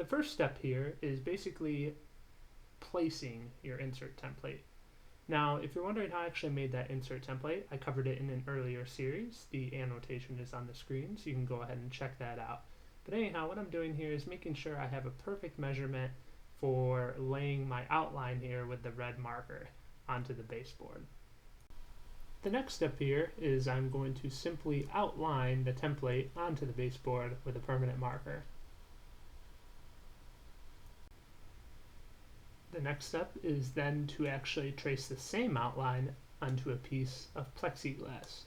The first step here is basically placing your insert template. Now, if you're wondering how I actually made that insert template, I covered it in an earlier series. The annotation is on the screen, so you can go ahead and check that out. But anyhow, what I'm doing here is making sure I have a perfect measurement for laying my outline here with the red marker onto the baseboard. The next step here is I'm going to simply outline the template onto the baseboard with a permanent marker. The next step is then to actually trace the same outline onto a piece of plexiglass.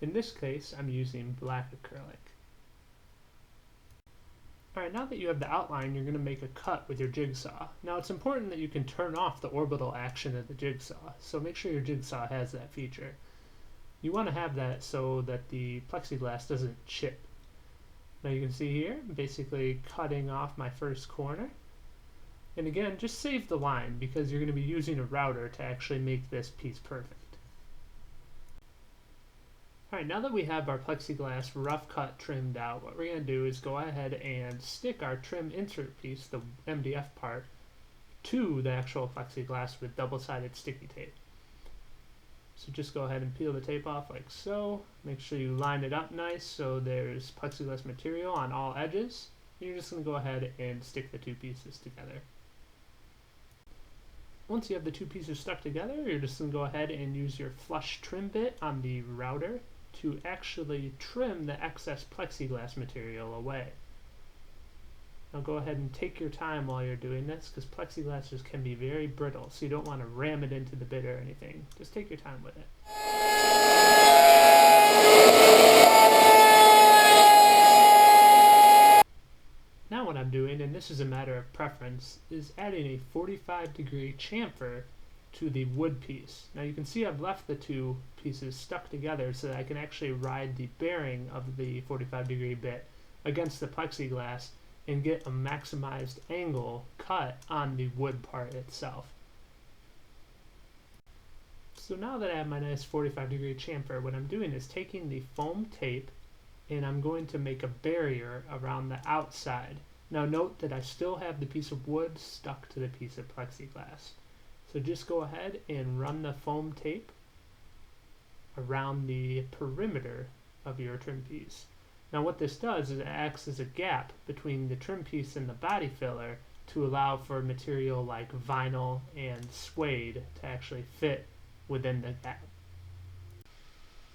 In this case, I'm using black acrylic. Alright, now that you have the outline, you're going to make a cut with your jigsaw. Now it's important that you can turn off the orbital action of the jigsaw, so make sure your jigsaw has that feature. You want to have that so that the plexiglass doesn't chip. Now you can see here, I'm basically cutting off my first corner. And again, just save the line because you're going to be using a router to actually make this piece perfect. Alright, now that we have our plexiglass rough cut trimmed out, what we're going to do is go ahead and stick our trim insert piece, the MDF part, to the actual plexiglass with double-sided sticky tape. So just go ahead and peel the tape off like so. Make sure you line it up nice so there's plexiglass material on all edges. You're just going to go ahead and stick the two pieces together. Once you have the two pieces stuck together, you're just going to go ahead and use your flush trim bit on the router to actually trim the excess plexiglass material away. Now go ahead and take your time while you're doing this because plexiglass can be very brittle, so you don't want to ram it into the bit or anything. Just take your time with it. Now what I'm doing, and this is a matter of preference, is adding a 45-degree chamfer to the wood piece. Now you can see I've left the two pieces stuck together so that I can actually ride the bearing of the 45-degree bit against the plexiglass and get a maximized angle cut on the wood part itself. So now that I have my nice 45-degree chamfer, what I'm doing is taking the foam tape and I'm going to make a barrier around the outside. Now note that I still have the piece of wood stuck to the piece of plexiglass. So just go ahead and run the foam tape around the perimeter of your trim piece. Now what this does is it acts as a gap between the trim piece and the body filler to allow for material like vinyl and suede to actually fit within the gap.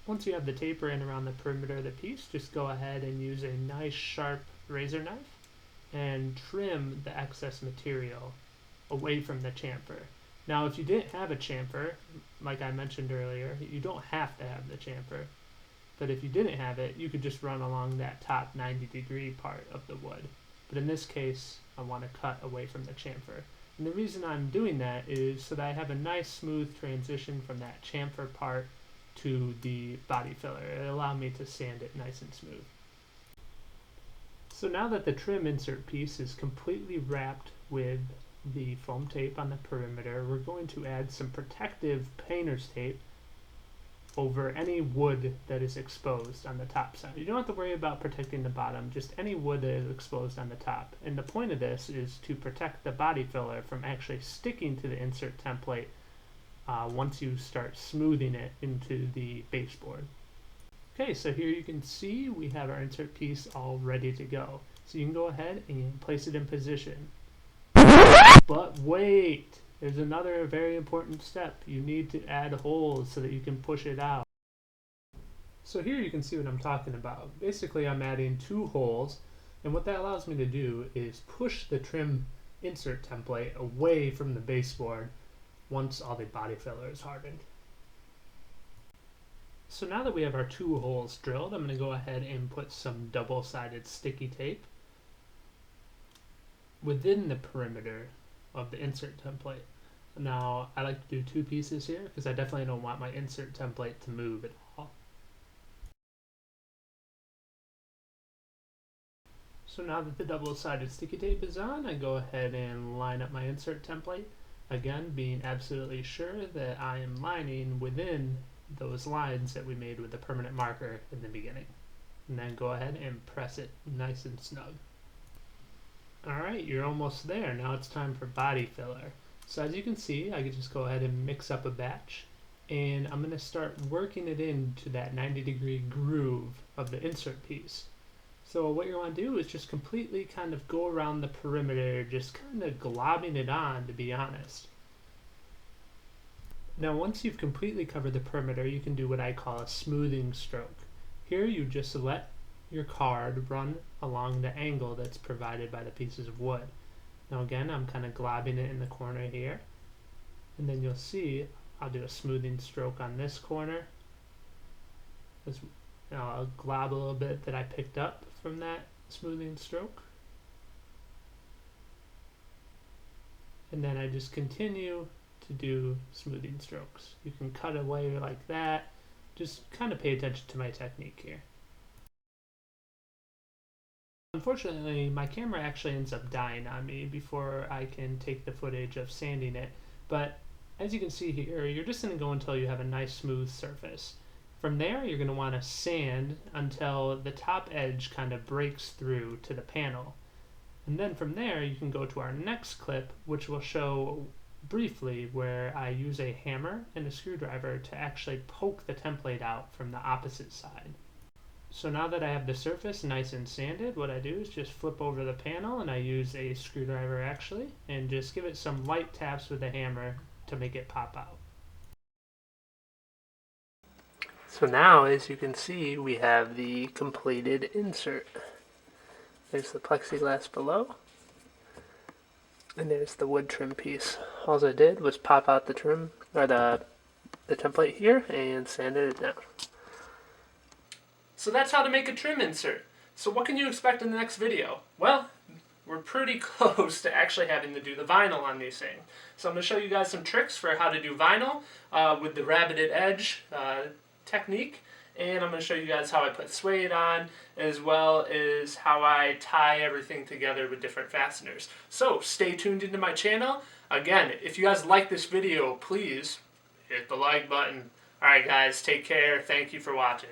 Once you have the taper in around the perimeter of the piece, just go ahead and use a nice sharp razor knife and trim the excess material away from the chamfer. Now if you didn't have a chamfer, like I mentioned earlier, you don't have to have the chamfer. But if you didn't have it, you could just run along that top 90-degree part of the wood. But in this case, I want to cut away from the chamfer. And the reason I'm doing that is so that I have a nice smooth transition from that chamfer part to the body filler. It'll allow me to sand it nice and smooth. So now that the trim insert piece is completely wrapped with the foam tape on the perimeter, we're going to add some protective painter's tape over any wood that is exposed on the top side. You don't have to worry about protecting the bottom, just any wood that is exposed on the top. And the point of this is to protect the body filler from actually sticking to the insert template once you start smoothing it into the baseboard. Okay, so here you can see we have our insert piece all ready to go. So you can go ahead and place it in position. But wait! There's another very important step. You need to add holes so that you can push it out. So here you can see what I'm talking about. Basically I'm adding 2 holes, and what that allows me to do is push the trim insert template away from the baseboard once all the body filler is hardened. So now that we have our 2 holes drilled, I'm going to go ahead and put some double-sided sticky tape within the perimeter of the insert template. Now I like to do 2 pieces here because I definitely don't want my insert template to move at all. So now that the double-sided sticky tape is on, I go ahead and line up my insert template. Again, being absolutely sure that I am lining within those lines that we made with the permanent marker in the beginning. And then go ahead and press it nice and snug. Alright, you're almost there. Now it's time for body filler. So as you can see, I can just go ahead and mix up a batch, and I'm going to start working it into that 90-degree groove of the insert piece. So what you want to do is just completely kind of go around the perimeter, just kind of globbing it on, to be honest. Now once you've completely covered the perimeter, you can do what I call a smoothing stroke. Here you just let your card run along the angle that's provided by the pieces of wood. Now again, I'm kind of globbing it in the corner here, and then you'll see I'll do a smoothing stroke on this corner. I'll glob a little bit that I picked up from that smoothing stroke, and then I just continue to do smoothing strokes. You can cut away like that. Just kind of pay attention to my technique here. Unfortunately, my camera actually ends up dying on me before I can take the footage of sanding it, but as you can see here, you're just going to go until you have a nice smooth surface. From there, you're going to want to sand until the top edge kind of breaks through to the panel. And then from there, you can go to our next clip, which will show briefly where I use a hammer and a screwdriver to actually poke the template out from the opposite side. So now that I have the surface nice and sanded, what I do is just flip over the panel, and I use a screwdriver actually, and just give it some light taps with the hammer to make it pop out. So now, as you can see, we have the completed insert. There's the plexiglass below, and there's the wood trim piece. All I did was pop out the trim, or the template here, and sanded it down. So that's how to make a trim insert. So what can you expect in the next video? Well, we're pretty close to actually having to do the vinyl on these things. So I'm going to show you guys some tricks for how to do vinyl with the rabbited edge technique. And I'm going to show you guys how I put suede on, as well as how I tie everything together with different fasteners. So stay tuned into my channel. Again, if you guys like this video, please hit the like button. Alright guys, take care. Thank you for watching.